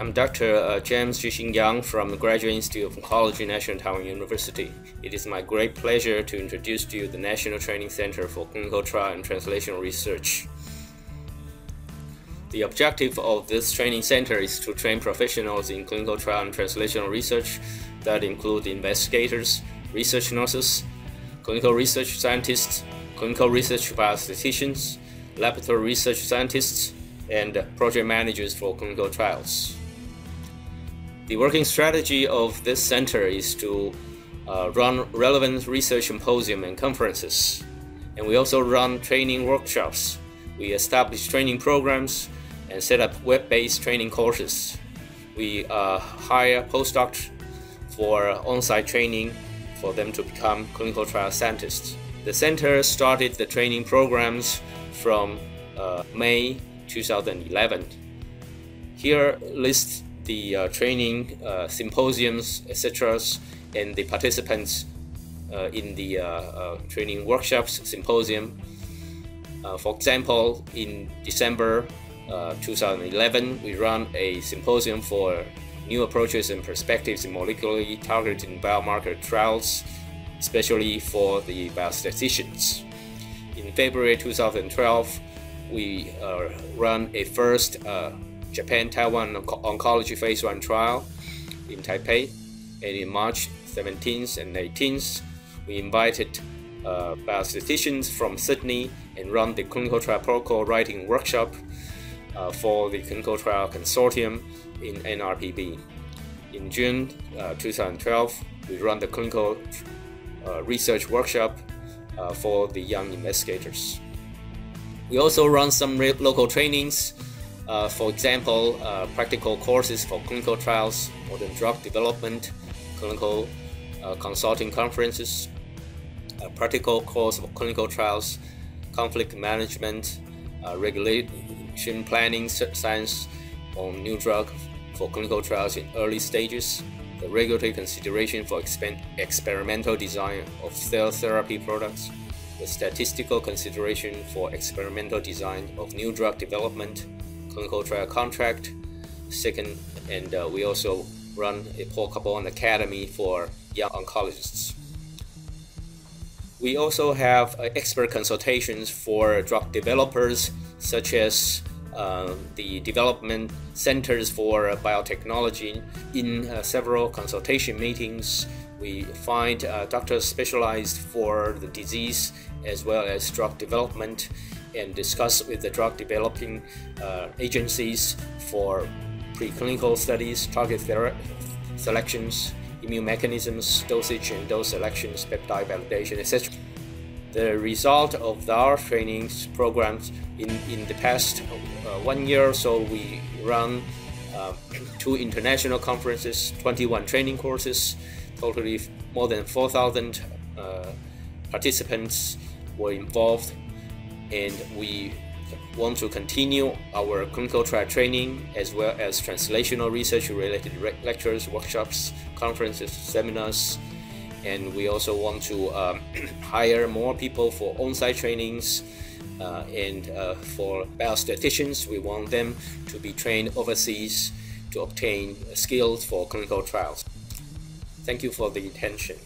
I'm Dr. James Jixing Yang from the Graduate Institute of Oncology, National Taiwan University. It is my great pleasure to introduce to you the National Training Center for Clinical Trial and Translational Research. The objective of this training center is to train professionals in clinical trial and translational research that include investigators, research nurses, clinical research scientists, clinical research biostatisticians, laboratory research scientists, and project managers for clinical trials. The working strategy of this center is to run relevant research symposium and conferences, and we also run training workshops. We establish training programs and set up web-based training courses. We hire postdocs for on-site training for them to become clinical trial scientists. The center started the training programs from May 2011. Here lists the training symposiums, etc., and the participants in the training workshops symposium. For example, in December 2011, we ran a symposium for new approaches and perspectives in molecularly targeted biomarker trials, especially for the biostatisticians. In February 2012, we ran a first Japan-Taiwan oncology phase 1 trial in Taipei, and in March 17th and 18th, we invited biostatisticians from Sydney and ran the clinical trial protocol writing workshop for the clinical trial consortium in NRPB. In June 2012, we ran the clinical research workshop for the young investigators. We also run some local trainings, for example, practical courses for clinical trials, modern drug development, clinical consulting conferences, practical course for clinical trials, conflict management, regulation planning science on new drug for clinical trials in early stages, the regulatory consideration for experimental design of cell therapy products, the statistical consideration for experimental design of new drug development, clinical trial contract, and we also run a Paul Capone Academy for young oncologists. We also have expert consultations for drug developers, such as the development centers for biotechnology. In several consultation meetings, we find doctors specialized for the disease as well as drug development, and discuss with the drug developing agencies for preclinical studies, target selections, immune mechanisms, dosage and dose selections, peptide validation, etc. The result of our training programs in the past 1 year or so, we run 2 international conferences, 21 training courses, totally more than 4,000 participants were involved, and we want to continue our clinical trial training as well as translational research related lectures, workshops, conferences, seminars, and we also want to hire more people for on-site trainings, and for biostatisticians, we want them to be trained overseas to obtain skills for clinical trials. Thank you for the attention.